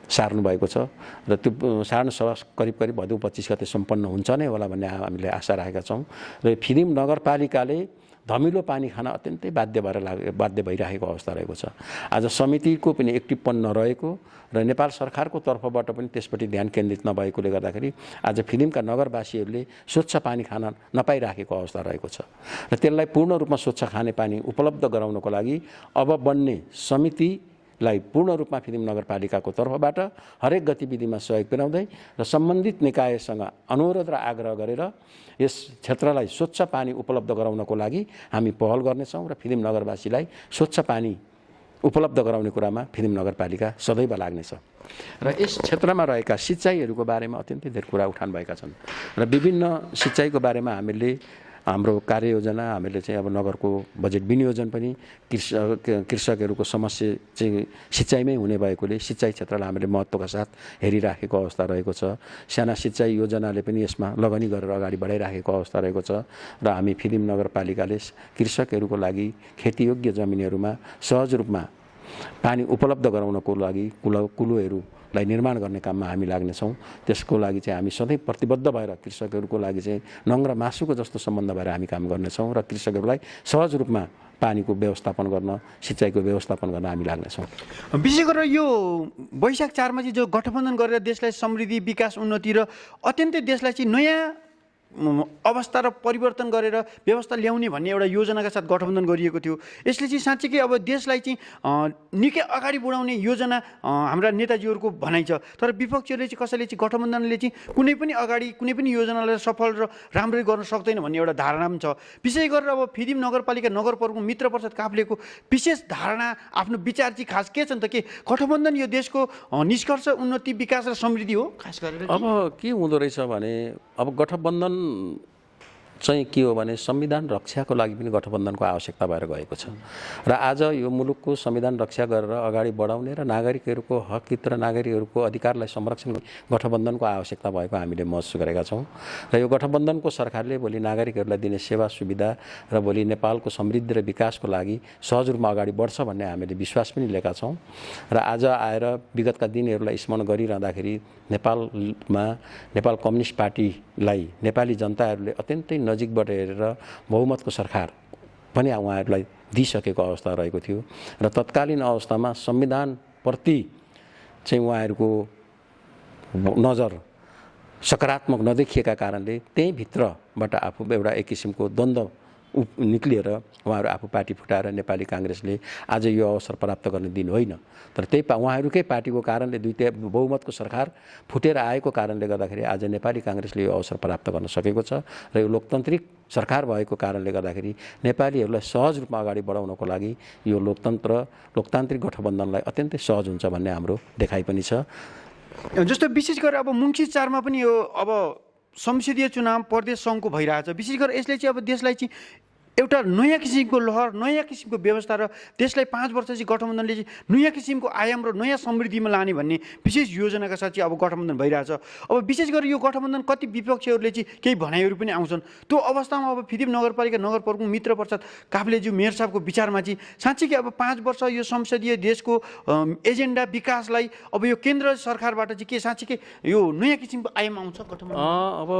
सार्नु भएको छ र त्यो सार्न सभा करिब भदौ 25 गते सम्पन्न हुन्छ नै होला भन्ने हामीले आशा राखेका छौँ। र फिल्म नगरपालिकाले धमिलो पानी खान अत्यन्तै बाध्य भइरहेको अवस्था रहेको छ। आज समितिको पनि एक्टिभपन नरहेको र नेपाल सरकारको तर्फबाट पनि त्यसपट्टि ध्यान केन्द्रित नभएकोले गर्दाखेरि आज फिल्मका नगरवासीहरूले स्वच्छ पानी खान नपाइराखेको अवस्था रहेको छ र त्यसलाई पूर्ण रूपमा स्वच्छ खानेपानी उपलब्ध गराउनको लागि अब बन्ने समितिलाई पूर्ण रूपमा फिल्म नगरपालिकाको तर्फबाट हरेक गतिविधिमा सहयोग पुर्याउँदै र सम्बन्धित निकायसँग अनुरोध र आग्रह गरेर यस क्षेत्रलाई स्वच्छ पानी उपलब्ध गराउनको लागि हामी पहल गर्नेछौँ र फिल्म नगरवासीलाई स्वच्छ पानी उपलब्ध गराउने कुरामा फिल्म नगरपालिका सदैव लाग्नेछ। र यस क्षेत्रमा रहेका सिँचाइहरूको बारेमा अत्यन्तै धेरै कुरा उठान भएका छन् र विभिन्न सिँचाइको बारेमा हाम्रो कार्ययोजना हामीले चाहिँ अब नगरको बजेट विनियोजन पनि कृषकहरूको समस्या चाहिँ सिँचाइमै हुने भएकोले सिँचाइ क्षेत्रलाई हामीले महत्त्वका साथ हेरिराखेको अवस्था रहेको छ। साना सिँचाइ योजनाले पनि यसमा लगानी गरेर अगाडि बढाइराखेको अवस्था रहेको छ र हामी फिल्म नगरपालिकाले कृषकहरूको लागि खेतीयोग्य जमिनहरूमा सहज रूपमा पानी उपलब्ध गराउनको लागि कुलोहरूलाई निर्माण गर्ने काममा हामी लाग्नेछौँ। त्यसको लागि चाहिँ हामी सधैँ प्रतिबद्ध भएर कृषकहरूको लागि चाहिँ नङ्ग्रा मासुको जस्तो सम्बन्ध भएर हामी काम गर्नेछौँ र कृषकहरूलाई सहज रूपमा पानीको व्यवस्थापन गर्न, सिँचाइको व्यवस्थापन गर्न हामी लाग्नेछौँ। विशेष गरेर यो वैशाख 4 मा चाहिँ जो गठबन्धन गरेर देशलाई समृद्धि, विकास, उन्नति र अत्यन्तै देशलाई चाहिँ नयाँ अवस्था र परिवर्तन गरेर व्यवस्था ल्याउने भन्ने एउटा योजनाका साथ गठबन्धन गरिएको थियो। यसले चाहिँ साँच्चीकै अब देशलाई चाहिँ निकै अगाडि बढाउने योजना हाम्रा नेताजीहरूको भनाइ छ। तर विपक्षीहरूले चाहिँ कसैले चाहिँ गठबन्धनले चाहिँ कुनै पनि योजनालाई सफल र राम्ररी गर्न सक्दैन भन्ने एउटा धारणा पनि छ। विशेष गरेर अब फिल्म नगरपालिका नगरप्रमुख मित्र प्रसाद काफ्लेको विशेष धारणा, आफ्नो विचार चाहिँ खास के छन् त? के गठबन्धन यो देशको निष्कर्ष, उन्नति, विकास र समृद्धि हो खास गरेर? अब के हुँदो रहेछ भने अब गठबन्धन चाहिँ के हो भने संविधान रक्षाको लागि पनि गठबन्धनको आवश्यकता भएर गएको छ र आज यो मुलुकको संविधान रक्षा गरेर अगाडि बढाउने र नागरिकहरूको हक हित र नागरिकहरूको अधिकारलाई संरक्षण गठबन्धनको आवश्यकता भएको हामीले महसुस गरेका छौँ। र यो गठबन्धनको सरकारले भोलि नागरिकहरूलाई दिने सेवा सुविधा र भोलि नेपालको समृद्धि र विकासको लागि सहज रूपमा अगाडि बढ्छ भन्ने हामीले विश्वास पनि लिएका छौँ। र आज आएर विगतका दिनहरूलाई स्मरण गरिरहँदाखेरि नेपाल कम्युनिस्ट पार्टीलाई नेपाली जनताहरूले अत्यन्तै नजिकबाट हेरेर बहुमतको सरकार पनि उहाँहरूलाई दिइसकेको अवस्था रहेको थियो र तत्कालीन अवस्थामा संविधानप्रति चाहिँ उहाँहरूको नजर सकारात्मक नदेखिएका कारणले त्यही भित्रबाट आफू एउटा एक किसिमको द्वन्द्व निक्लिएर उहाँहरू आफू पार्टी फुटाएर नेपाली काङ्ग्रेसले आज यो अवसर प्राप्त गर्ने दिन होइन। तर त्यही उहाँहरूकै पार्टीको कारणले द्वितीय बहुमतको सरकार फुटेर आएको कारणले गर्दाखेरि आज नेपाली काङ्ग्रेसले यो अवसर प्राप्त गर्न सकेको छ र यो लोकतान्त्रिक सरकार भएको कारणले गर्दाखेरि नेपालीहरूलाई सहज रूपमा अगाडि बढाउनको लागि यो लोकतान्त्रिक गठबन्धनलाई अत्यन्तै सहज हुन्छ भन्ने हाम्रो देखाइ पनि छ। जस्तो विशेष गरेर अब मङ्सिर 4 मा पनि यो अब संसदीय चुनाव प्रदेश सङ्घको भइरहेछ। विशेष गरेर यसले चाहिँ अब देशलाई चाहिँ एउटा नयाँ किसिमको लहर, नयाँ किसिमको व्यवस्था र देशलाई 5 वर्ष चाहिँ गठबन्धनले चाहिँ नयाँ किसिमको आयाम र नयाँ समृद्धिमा लाने भन्ने विशेष योजनाका साथ चाहिँ अब गठबन्धन भइरहेछ। अब विशेष गरेर यो गठबन्धन कति विपक्षीहरूले चाहिँ केही भनाइहरू पनि आउँछन्। त्यो अवस्थामा अब फिल्म नगरपालिका नगरप्रमुख मित्र प्रसाद काफ्लेज्यू मेयर साहबको विचारमा चाहिँ साँच्चै अब 5 वर्ष यो संसदीय देशको एजेन्डा विकासलाई अब यो केन्द्र सरकारबाट चाहिँ के साँच्चै यो नयाँ किसिमको आयाम आउँछ गठबन्धन? अब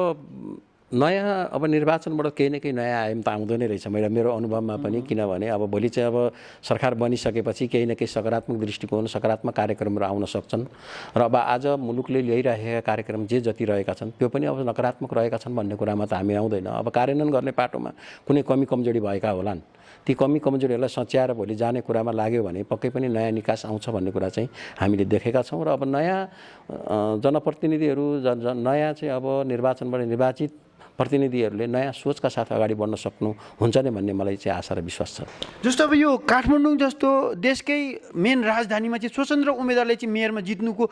नयाँ अब निर्वाचनबाट केही न केही नयाँ आयाम त आउँदो नै रहेछ मेरो अनुभवमा पनि। किनभने अब भोलि चाहिँ अब सरकार बनिसकेपछि केही न केही सकारात्मक दृष्टिकोण सकारात्मक कार्यक्रमहरू आउन सक्छन् र अब आज मुलुकले ल्याइरहेका कार्यक्रम जे जति रहेका छन् त्यो पनि अब नकारात्मक रहेका छन् भन्ने कुरामा त हामी आउँदैन। अब कार्यान्वयन गर्ने पाटोमा कुनै कमी कमजोरी भएका होलान्, ती कमी कमजोरीहरूलाई सच्याएर भोलि जाने कुरामा लाग्यो भने पक्कै पनि नयाँ निकास आउँछ भन्ने कुरा चाहिँ हामीले देखेका छौँ। र अब नयाँ जनप्रतिनिधिहरू नयाँ चाहिँ अब निर्वाचनबाट निर्वाचित प्रतिनिधिहरूले नयाँ सोचका साथ अगाडि बढ्न सक्नुहुन्छ नै भन्ने मलाई चाहिँ आशा र विश्वास छ। जस्तो अब यो काठमाडौँ जस्तो देशकै मेन राजधानीमा चाहिँ स्वतन्त्र उम्मेदवारले चाहिँ मेयरमा जित्नुको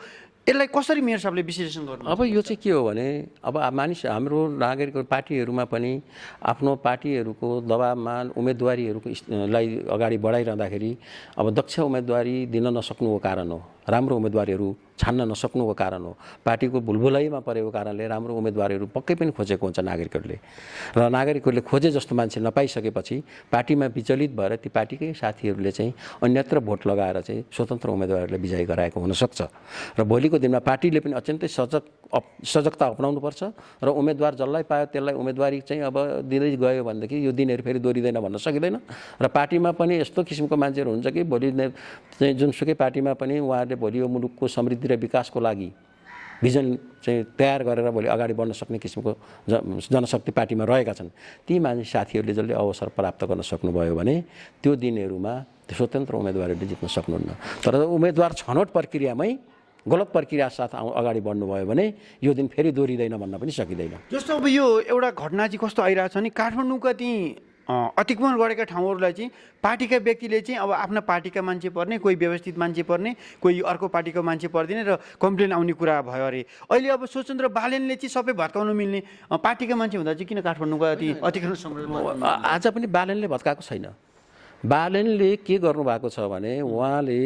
यसलाई कसरी मेयर साहबले विश्लेषण गर्नु? अब यो चाहिँ के हो भने अब मानिस हाम्रो नागरिक पार्टीहरूमा पनि आफ्नो पार्टीहरूको दबावमा उम्मेदवारीहरूको लाई अगाडि बढाइरहँदाखेरि अब दक्ष उम्मेदवारी दिन नसक्नुको कारण हो, राम्रो उम्मेदवारहरू छान्न नसक्नुको कारण हो, पार्टीको भुलभुलैमा परेको कारणले राम्रो उम्मेदवारहरू पक्कै पनि खोजेको हुन्छ नागरिकहरूले। र नागरिकहरूले खोजे जस्तो मान्छे नपाइसकेपछि पार्टीमा विचलित भएर ती पार्टीकै साथीहरूले चाहिँ अन्यत्र भोट लगाएर चाहिँ स्वतन्त्र उम्मेदवारहरूलाई विजयी गराएको हुनसक्छ। र भोलिको दिनमा पार्टीले पनि अत्यन्तै सजगता अपनाउनुपर्छ र उम्मेदवार जसलाई पायो त्यसलाई उम्मेदवारी चाहिँ अब दिँदै गयो भनेदेखि यो दिनहरू फेरि दोहोरिँदैन भन्न सकिँदैन। र पार्टीमा पनि यस्तो किसिमको मान्छेहरू हुन्छ कि भोलि चाहिँ जुनसुकै पार्टीमा पनि उहाँहरूले भोलि यो मुलुकको समृद्धि र विकासको लागि भिजन चाहिँ तयार गरेर भोलि अगाडि बढ्न सक्ने किसिमको जनशक्ति पार्टीमा रहेका छन्। ती मानिस साथीहरूले जसले अवसर प्राप्त गर्न सक्नुभयो भने त्यो दिनहरूमा स्वतन्त्र उम्मेदवारहरूले जित्न सक्नुहुन्न। तर उम्मेदवार छनौट प्रक्रियामै गलत प्रक्रिया साथ अगाडि बढ्नुभयो भने यो दिन फेरि दोहोरिँदैन भन्न पनि सकिँदैन। जस्तो अब यो एउटा घटना चाहिँ कस्तो आइरहेको छ नि, काठमाडौँका ती अतिक्रमण गरेका ठाउँहरूलाई चाहिँ पार्टीका व्यक्तिले चाहिँ अब आफ्ना पार्टीका मान्छे पर्ने, कोही व्यवस्थित मान्छे पर्ने, कोही अर्को पार्टीको मान्छे पर्दिने र कम्प्लेन आउने कुरा भयो अरे। अहिले अब स्वतन्त्र बालेनले चाहिँ सबै भत्काउनु मिल्ने पार्टीका मान्छे हुँदा चाहिँ किन काठमाडौँका ती अतिक्रमण आज पनि बालेनले भत्काएको छैन। बालेनले के गर्नुभएको छ भने उहाँले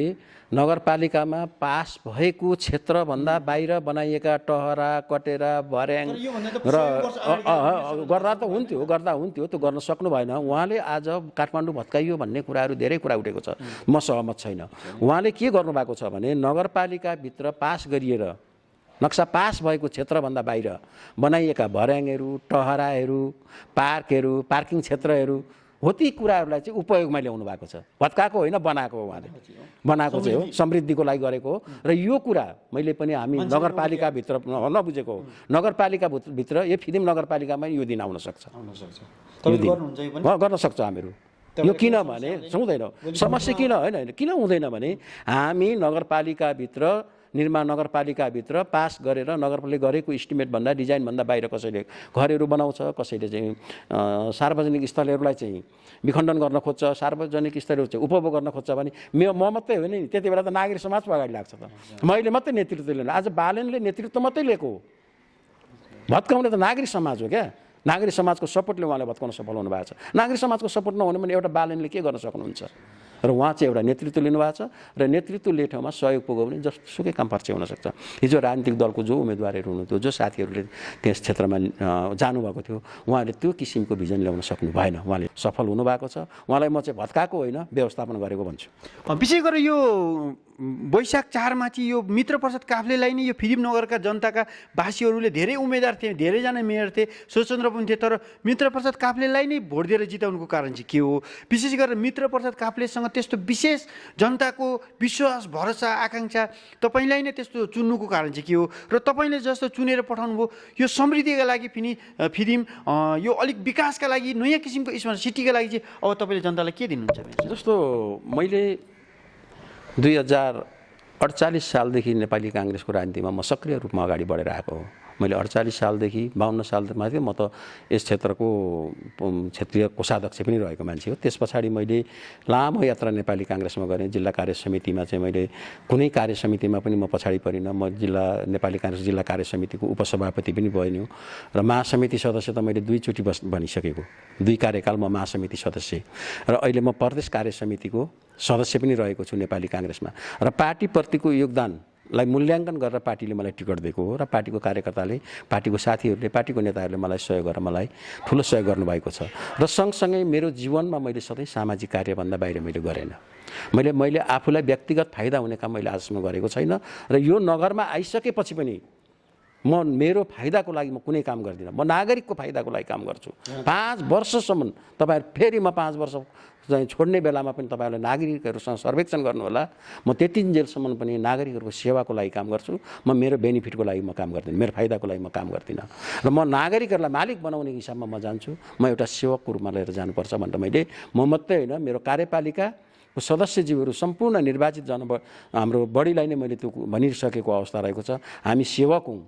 नगरपालिकामा पास भएको क्षेत्रभन्दा बाहिर बनाइएका टहरा कटेरा भर्याङ र गर्दा त हुन्थ्यो त्यो गर्न सक्नु भएन। उहाँले आज काठमाडौँ भत्काइयो भन्ने कुराहरू धेरै कुरा उठेको छ, म सहमत छैन। उहाँले के गर्नुभएको छ भने नगरपालिकाभित्र पास गरिएर नक्सा पास भएको क्षेत्रभन्दा बाहिर बनाइएका भर्याङहरू टहराहरू पार्कहरू पार्किङ क्षेत्रहरू हो ती कुराहरूलाई चाहिँ उपयोगमा ल्याउनु भएको छ। भत्काएको होइन, बनाएको हो। उहाँले बनाएको चाहिँ हो, समृद्धिको लागि गरेको हो। र यो कुरा मैले पनि हामी नगरपालिकाभित्र नबुझेको हो। नगरपालिकाभित्र यो फिदिम नगरपालिकामा यो दिन आउन सक्छ, गर्न सक्छ हामीहरू। यो किनभने हुँदैन समस्या किन हुँदैन भने हामी नगरपालिकाभित्र नगरपालिकाभित्र पास गरेर नगरपालिकाले गरेको इस्टिमेटभन्दा डिजाइनभन्दा बाहिर कसैले घरहरू बनाउँछ, कसैले चाहिँ सार्वजनिक स्थलहरूलाई चाहिँ विखण्डन गर्न खोज्छ, सार्वजनिक स्थलहरू चाहिँ उपभोग गर्न खोज्छ भने म मात्रै होइन नि, त्यति बेला त नागरिक समाज पो अगाडि लाग्छ त। मैले मात्रै नेतृत्व लिनु, आज बालेनले नेतृत्व मात्रै लिएको हो, भत्काउने त नागरिक समाज हो क्या। नागरिक समाजको सपोर्टले उहाँले भत्काउन सफल हुनुभएको छ। नागरिक समाजको सपोर्ट नहुने भने एउटा बालेनले के गर्न सक्नुहुन्छ? र उहाँ चाहिँ एउटा नेतृत्व लिनुभएको छ र नेतृत्व लिने ठाउँमा सहयोग पुग्यो भने जसुकै काम पर्छ हुनसक्छ। हिजो राजनीतिक दलको जो उम्मेदवारहरू हुनुहुन्थ्यो, जो साथीहरूले त्यस क्षेत्रमा जानुभएको थियो, उहाँले त्यो किसिमको भिजन ल्याउन सक्नु भएन। उहाँले सफल हुनुभएको छ। उहाँलाई म चाहिँ भत्काएको होइन, व्यवस्थापन गरेको भन्छु। विशेष गरेर यो वैशाख 4मा चाहिँ यो मित्रप्रसाद काफ्लेलाई नै यो फिदिम नगरका जनताका वासीहरूले धेरै उम्मेदवार थिए, धेरैजना मेयर थिए, स्वतन्त्र पनि थिए, तर मित्रप्रसाद काफ्लेलाई नै भोट दिएर जिताउनुको कारण चाहिँ के हो? विशेष गरेर मित्रप्रसाद काफ्लेसँग त्यस्तो विशेष जनताको विश्वास भरोसा आकाङ्क्षा तपाईँलाई नै त्यस्तो चुन्नुको कारण चाहिँ के हो? र तपाईँले जस्तो चुनेर पठाउनु भयो यो समृद्धिका लागि फिदिम यो अलिक विकासका लागि नयाँ किसिमको स्मार्ट सिटीका लागि चाहिँ अब तपाईँले जनतालाई के दिनुहुन्छ? जस्तो मैले 2048 सालदेखि नेपाली काङ्ग्रेसको राजनीतिमा म सक्रिय रूपमा अगाडि बढेर आएको हो। मैले 48 सालदेखि 52 सालमा थियो म त यस क्षेत्रको क्षेत्रीय कोषाध्यक्ष पनि रहेको मान्छे हो। त्यस पछाडि मैले लामो यात्रा नेपाली काङ्ग्रेसमा गरेँ। जिल्ला कार्य समितिमा चाहिँ मैले कुनै कार्य समितिमा पनि म पछाडि परिनँ। म नेपाली काङ्ग्रेस जिल्ला कार्य समितिको उपसभापति पनि बन्यो र महासमिति सदस्य त मैले 2 चोटि बनिसकेको, 2 कार्यकाल म महासमिति सदस्य र अहिले म प्रदेश कार्य समितिको सदस्य पनि रहेको छु नेपाली काङ्ग्रेसमा। र पार्टीप्रतिको योगदानलाई मूल्याङ्कन गरेर पार्टीले मलाई टिकट दिएको हो र पार्टीको कार्यकर्ताले, पार्टीको साथीहरूले, पार्टीको नेताहरूले मलाई सहयोग गरेर मलाई ठुलो सहयोग गर्नुभएको छ। र सँगसँगै मेरो जीवनमा मैले सधैँ सामाजिक कार्यभन्दा बाहिर मैले गरेन। मैले आफूलाई व्यक्तिगत फाइदा हुने काम मैले आजसम्म गरेको छैन र यो नगरमा आइसकेपछि पनि म मेरो फाइदाको लागि म कुनै काम गर्दिनँ, म नागरिकको फाइदाको लागि काम गर्छु। 5 वर्षसम्म तपाईँहरू फेरि म 5 वर्ष चाहिँ छोड्ने बेलामा पनि तपाईँहरूले नागरिकहरूसँग सर्वेक्षण गर्नुहोला। म त्यतिन्जेलसम्म पनि नागरिकहरूको सेवाको लागि काम गर्छु। म मेरो बेनिफिटको लागि म काम गर्दिनँ, मेरो फाइदाको लागि म काम गर्दिनँ। र म नागरिकहरूलाई मालिक बनाउने हिसाबमा म जान्छु। म एउटा सेवकको रूपमा लिएर जानुपर्छ भनेर मैले म मात्रै होइन, मेरो कार्यपालिकाको सदस्यज्यूहरू सम्पूर्ण निर्वाचित हाम्रो बडीलाई नै मैले त्यो भनिसकेको अवस्था रहेको छ। हामी सेवक हौँ,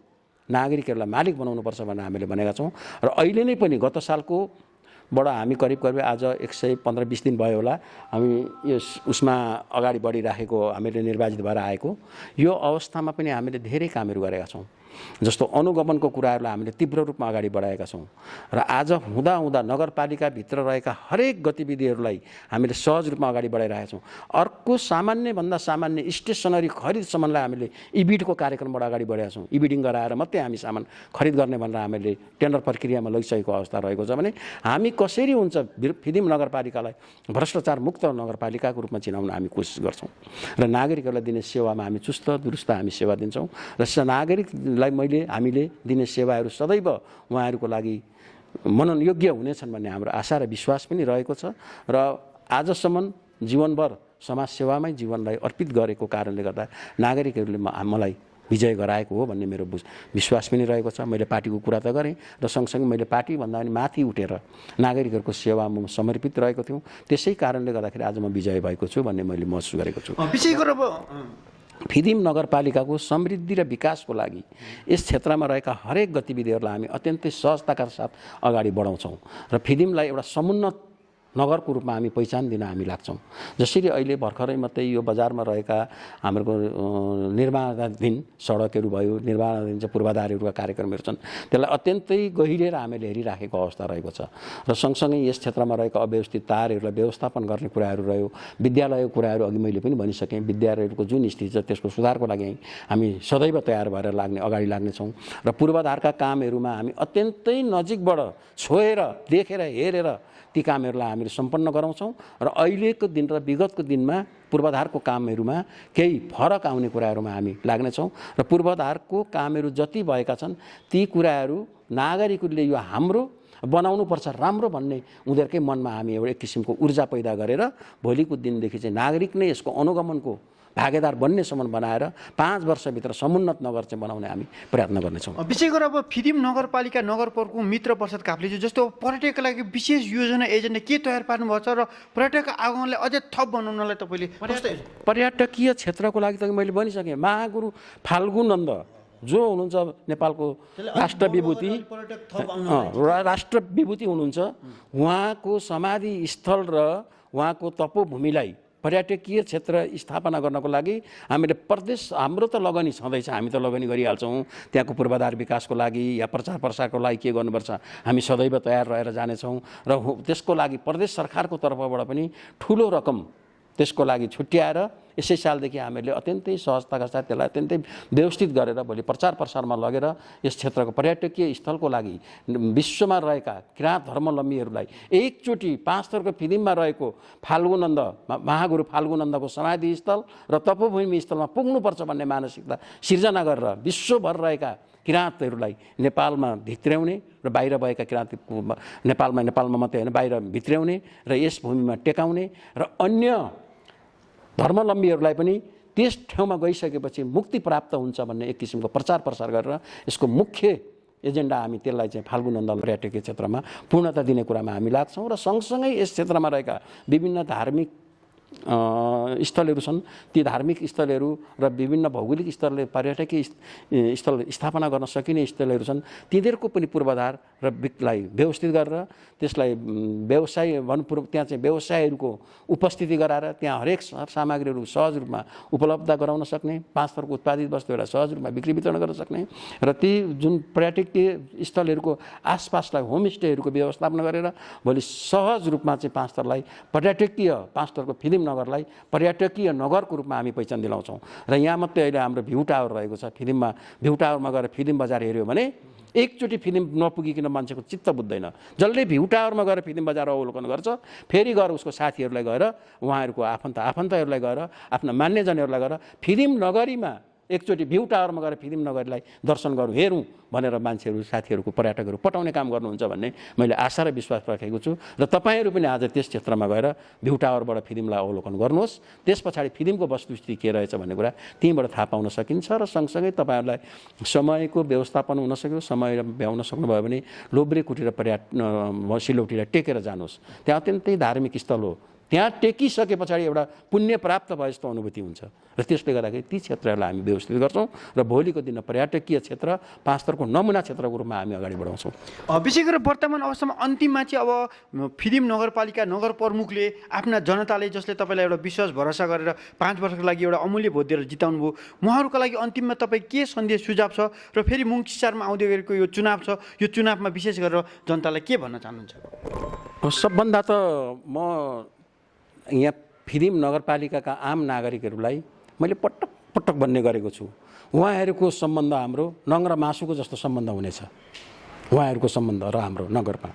नागरिकहरूलाई मालिक बनाउनुपर्छ भनेर हामीले भनेका छौँ। र अहिले नै पनि गत सालकोबाट हामी करिब आज 115-20 दिन भयो होला हामी यस उसमा अगाडि बढिराखेको, हामीले निर्वाचित भएर आएको यो अवस्थामा पनि हामीले धेरै कामहरू गरेका छौँ। जस्तो अनुगमनको कुराहरूलाई हामीले तीव्र रूपमा अगाडि बढाएका छौँ। र आज हुँदा नगरपालिकाभित्र रहेका हरेक गतिविधिहरूलाई हामीले सहज रूपमा अगाडि बढाइरहेका छौँ। अर्को सामान्यभन्दा सामान्य स्टेसनरी खरिद सम्बन्धलाई हामीले इबिडको कार्यक्रमबाट अगाडि बढाएका छौँ। इबिडिङ गराएर मात्रै हामी सामान खरिद गर्ने भनेर हामीले टेन्डर प्रक्रियामा लगिसकेको अवस्था रहेको छ भने हामी कसरी हुन्छ फिदिम नगरपालिकालाई भ्रष्टाचार मुक्त नगरपालिकाको रूपमा चिनाउन हामी कोसिस गर्छौँ। र नागरिकहरूलाई दिने सेवामा हामी चुस्त दुरुस्त हामी सेवा दिन्छौँ। र नागरिकलाई हामीले दिने सेवाहरू सदैव उहाँहरूको लागि मननयोग्य हुनेछन् भन्ने हाम्रो आशा र विश्वास पनि रहेको छ। र आजसम्म जीवनभर समाजसेवामै जीवनलाई अर्पित गरेको कारणले गर्दा नागरिकहरूले मलाई विजय गराएको हो भन्ने मेरो विश्वास पनि रहेको छ। मैले पार्टीको कुरा त गरेँ र सँगसँगै मैले पार्टीभन्दा पनि माथि उठेर नागरिकहरूको सेवामा समर्पित रहेको थियौँ। त्यसै कारणले गर्दाखेरि आज म विजय भएको छु भन्ने मैले महसुस गरेको छु। विशेष गरेर फिदिम नगरपालिकाको समृद्धि र विकासको लागि यस क्षेत्रमा रहेका हरेक गतिविधिहरूलाई हामी अत्यन्तै सहजताका साथ अगाडि बढाउँछौँ र फिदिमलाई एउटा समुन्नत नगरको रूपमा हामी पहिचान दिन हामी लाग्छौँ। जसरी अहिले भर्खरै मात्रै यो बजारमा रहेका हाम्रो निर्माणाधीन सडकहरू भयो, निर्माणाधीन चाहिँ पूर्वाधारहरूका कार्यक्रमहरू छन्, त्यसलाई अत्यन्तै गहिरेर हामीले हेरिराखेको अवस्था रहेको छ। र सँगसँगै यस क्षेत्रमा रहेका अव्यवस्थित तारहरूलाई व्यवस्थापन गर्ने कुराहरू रह्यो। विद्यालयको कुराहरू अघि मैले पनि भनिसकेँ। विद्यालयहरूको जुन स्थिति छ त्यसको सुधारको लागि हामी सदैव तयार भएर अगाडि लाग्नेछौँ। र पूर्वाधारका कामहरूमा हामी अत्यन्तै नजिकबाट छोएर देखेर हेरेर ती कामहरूलाई हामीले सम्पन्न गराउँछौँ। र अहिलेको दिन र विगतको दिनमा पूर्वाधारको कामहरूमा केही फरक आउने कुराहरूमा हामी लाग्नेछौँ। र पूर्वाधारको कामहरू जति भएका छन् ती कुराहरू नागरिकहरूले यो हाम्रो बनाउनुपर्छ राम्रो भन्ने उनीहरूकै मनमा हामी एउटा एक किसिमको ऊर्जा पैदा गरेर भोलिको दिनदेखि चाहिँ नागरिक नै यसको अनुगमनको भागेदार बन्नेसम्म बनाएर 5 वर्षभित्र समुन्नत नगर चाहिँ बनाउने हामी प्रयत्न गर्नेछौँ। विशेष गरेर अब फिदिम नगरपालिका नगरप्रमुख मित्र परिषद काफ्लेज्यू जस्तो पर्यटकका लागि विशेष योजना एजेन्डा के तयार पार्नु भएको छ र पर्यटकको आगमनलाई अझै थप बनाउनलाई तपाईँले पर्यटकीय क्षेत्रको लागि त मैले भनिसकेँ। महागुरु फाल्गु नन्द जो हुनुहुन्छ नेपालको राष्ट्र विभूति हुनुहुन्छ, उहाँको समाधि स्थल र उहाँको तपोभूमिलाई पर्यटकीय क्षेत्र स्थापना गर्नको लागि हामीले हाम्रो त लगनी छँदैछ, हामी त लगनी गरिहाल्छौँ। त्यहाँको पूर्वाधार विकासको लागि या प्रचार प्रसारको लागि के गर्नुपर्छ हामी सदैव तयार रहेर जानेछौँ। र त्यसको लागि प्रदेश सरकारको तर्फबाट पनि ठुलो रकम त्यसको लागि छुट्याएर यसै सालदेखि हामीले अत्यन्तै सहजताका साथ त्यसलाई अत्यन्तै व्यवस्थित गरेर भोलि प्रचार प्रसारमा लगेर यस क्षेत्रको पर्यटकीय स्थलको लागि विश्वमा रहेका किराँत धर्मावलम्बीहरूलाई एकचोटि 5 थरको फिदिममा रहेको फाल्गुनन्द महागुरु फाल्गुनन्दको समाधि स्थल र तपोभूमि स्थलमा पुग्नुपर्छ भन्ने मानसिकता सिर्जना गरेर विश्वभर रहेका किराँतहरूलाई नेपालमा भित्र्याउने र बाहिर भएका किराँत नेपालमा मात्रै होइन बाहिर भित्र्याउने र यस भूमिमा टेकाउने र अन्य धर्मावलम्बीहरूलाई पनि त्यस ठाउँमा गइसकेपछि मुक्ति प्राप्त हुन्छ भन्ने एक किसिमको प्रचार प्रसार गरेर यसको मुख्य एजेन्डा हामी त्यसलाई चाहिँ फाल्गुनन्द पर्यटकीय क्षेत्रमा पूर्णता दिने कुरामा हामी लाग्छौँ। र सँगसँगै यस क्षेत्रमा रहेका विभिन्न धार्मिक स्थलहरू छन्, ती धार्मिक स्थलहरू र विभिन्न भौगोलिक स्तरले पर्यटकीय स्थल स्थापना गर्न सकिने स्थलहरू छन्, तिनीहरूको पनि पूर्वाधार र लाई व्यवस्थित गरेर त्यसलाई व्यवसाय त्यहाँ चाहिँ व्यवसायहरूको उपस्थिति गराएर त्यहाँ हरेक सामग्रीहरू सहज रूपमा उपलब्ध गराउन सक्ने, 5 थरको उत्पादित वस्तुहरूलाई सहज रूपमा बिक्री वितरण गर्न सक्ने र ती जुन पर्यटकीय स्थलहरूको आसपासलाई होमस्टेहरूको व्यवस्थापन गरेर भोलि सहज रूपमा चाहिँ 5 थरलाई पर्यटकीय 5 थरको फिदिम नगरलाई पर्यटकीय नगरको रूपमा हामी पहिचान दिलाउँछौँ। र यहाँ मात्रै अहिले हाम्रो भ्यू टावर रहेको छ। फिदिममा भ्यू टावरमा गएर फिदिम बजार हेऱ्यो भने एकचोटि फिदिम नपुगिकन मान्छेको चित्त बुझ्दैन। जसले भ्यू टावरमा गएर फिदिम बजार अवलोकन गर्छ फेरि गएर उसको साथीहरूलाई गएर उहाँहरूको आफन्तहरूलाई गएर आफ्ना मान्यजनहरूलाई गएर फिदिम नगरीमा एकचोटि भ्यू टावरमा गएर फिल्म नगरीलाई दर्शन गरौँ हेरौँ भनेर मान्छेहरू साथीहरूको पर्यटकहरू पठाउने काम गर्नुहुन्छ भन्ने मैले आशा र विश्वास राखेको छु र तपाईँहरू पनि आज त्यस क्षेत्रमा गएर भ्यू टावरबाट फिल्मलाई अवलोकन गर्नुहोस्। त्यस पछाडि फिल्मको वस्तुस्थिति के रहेछ भन्ने कुरा त्यहीँबाट थाहा पाउन सकिन्छ र सँगसँगै तपाईँहरूलाई समयको व्यवस्थापन हुन सक्यो, समय भ्याउन सक्नुभयो भने लोब्रे कुटेर सिलौटीलाई टेकेर जानुहोस्। त्यहाँ अत्यन्तै धार्मिक स्थल हो। त्यहाँ टेकिसके पछाडि एउटा पुण्य प्राप्त भए जस्तो अनुभूति हुन्छ र त्यसले गर्दाखेरि ती क्षेत्रहरूलाई हामी व्यवस्थित गर्छौँ र भोलिको दिनमा पर्यटकीय क्षेत्र पाँच थरको नमुना क्षेत्रको रूपमा हामी अगाडि बढाउँछौँ। विशेष गरेर वर्तमान अवस्थामा अन्तिममा चाहिँ अब फिल्म नगरपालिका नगर प्रमुखले आफ्ना जनताले जसले तपाईँलाई एउटा विश्वास भरोसा गरेर 5 वर्षको लागि एउटा अमूल्य भोट दिएर जिताउनु भयो, उहाँहरूका लागि अन्तिममा तपाईँ के सन्देश सुझाव छ र फेरि मुङसिसारमा आउँदै गरेको यो चुनाव छ, यो चुनावमा विशेष गरेर जनतालाई के भन्न चाहनुहुन्छ? सबभन्दा त म यहाँ फिल्म नगरपालिकाका आम नागरिकहरूलाई मैले पटक पटक भन्ने गरेको छु, उहाँहरूको सम्बन्ध हाम्रो नङ र मासुको जस्तो सम्बन्ध हुनेछ। उहाँहरूको सम्बन्ध र हाम्रो नगरमा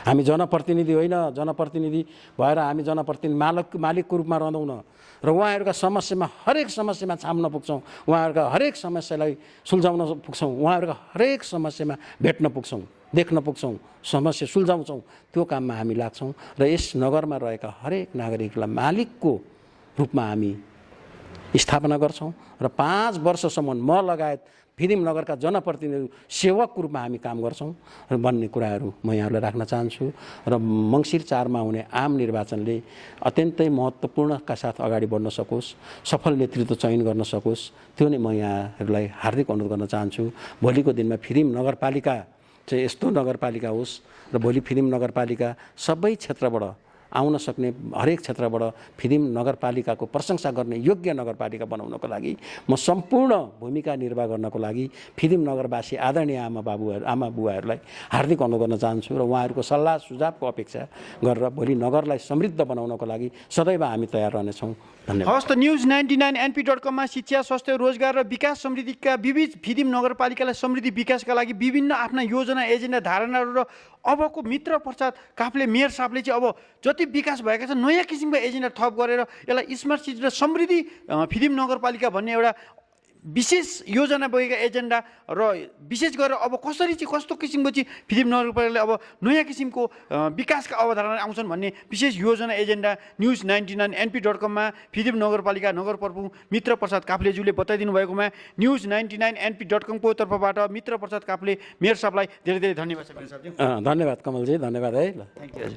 हामी जनप्रतिनिधि होइन, जनप्रतिनिधि भएर हामी जनप्रतिनिधि मालिकको रूपमा रहँदैनौँ र उहाँहरूका समस्यामा हरेक समस्यामा छाम्न पुग्छौँ, उहाँहरूका हरेक समस्यालाई सुल्झाउन पुग्छौँ, उहाँहरूका हरेक समस्यामा भेट्न पुग्छौँ, देख्न पुग्छौँ, समस्या सुल्झाउँछौँ। त्यो काममा हामी लाग्छौँ र यस नगरमा रहेका हरेक नागरिकलाई मालिकको रूपमा हामी स्थापना गर्छौँ र 5 वर्षसम्म म लगायत फिल्म नगरका जनप्रतिनिधि सेवकको रूपमा हामी काम गर्छौँ र भन्ने कुराहरू म यहाँहरूलाई राख्न चाहन्छु र मङ्सिर 4मा हुने आम निर्वाचनले अत्यन्तै महत्त्वपूर्णका साथ अगाडि बढ्न सकोस्, सफल नेतृत्व चयन गर्न सकोस्, त्यो नै म यहाँहरूलाई हार्दिक अनुरोध गर्न चाहन्छु। भोलिको दिनमा फिल्म नगरपालिका चाहिँ यस्तो नगरपालिका होस् र भोलि फिल्म नगरपालिका सबै क्षेत्रबाट आउन सक्ने हरेक क्षेत्रबाट फिल्म नगरपालिकाको प्रशंसा गर्ने योग्य नगरपालिका बनाउनको लागि म सम्पूर्ण भूमिका निर्वाह गर्नको लागि फिल्म नगरवासी आदरणीय आमा बुवाहरूलाई हार्दिक अनुरोध गर्न चाहन्छु र उहाँहरूको सल्लाह सुझावको अपेक्षा गरेर भोलि नगरलाई समृद्ध बनाउनको लागि सदैव हामी तयार रहनेछौँ। धन्यवाद। हवस् त news99np.com मा शिक्षा, स्वास्थ्य, रोजगार र विकास समृद्धिका विविध फिल्म नगरपालिकालाई समृद्धि विकासका लागि विभिन्न आफ्ना योजना एजेन्डा धारणाहरू र अबको मित्र प्रसाद काफ्ले मेयर साहबले चाहिँ अब जति विकास भएका छन् नयाँ किसिमको एजेन्डा थप गरेर यसलाई स्मार्ट सिटी र समृद्धि फिल्म नगरपालिका भन्ने एउटा विशेष योजना बोकेका एजेन्डा र विशेष गरेर अब कसरी चाहिँ कस्तो किसिमको चाहिँ फिल्म नगरपालिकाले अब नयाँ किसिमको विकासका अवधारणा आउँछन् भन्ने विशेष योजना एजेन्डा news99np.com मा फिल्म नगरपालिका नगर प्रमुख मित्र प्रसाद काफ्लेज्यूले बताइदिनु भएकोमा news99np.com को तर्फबाट मित्र प्रसाद काफ्ले मेयर साहबलाई धेरै धेरै धन्यवाद छ। धन्यवाद कमलजी, धन्यवाद है। ल थ्याङ्क यू।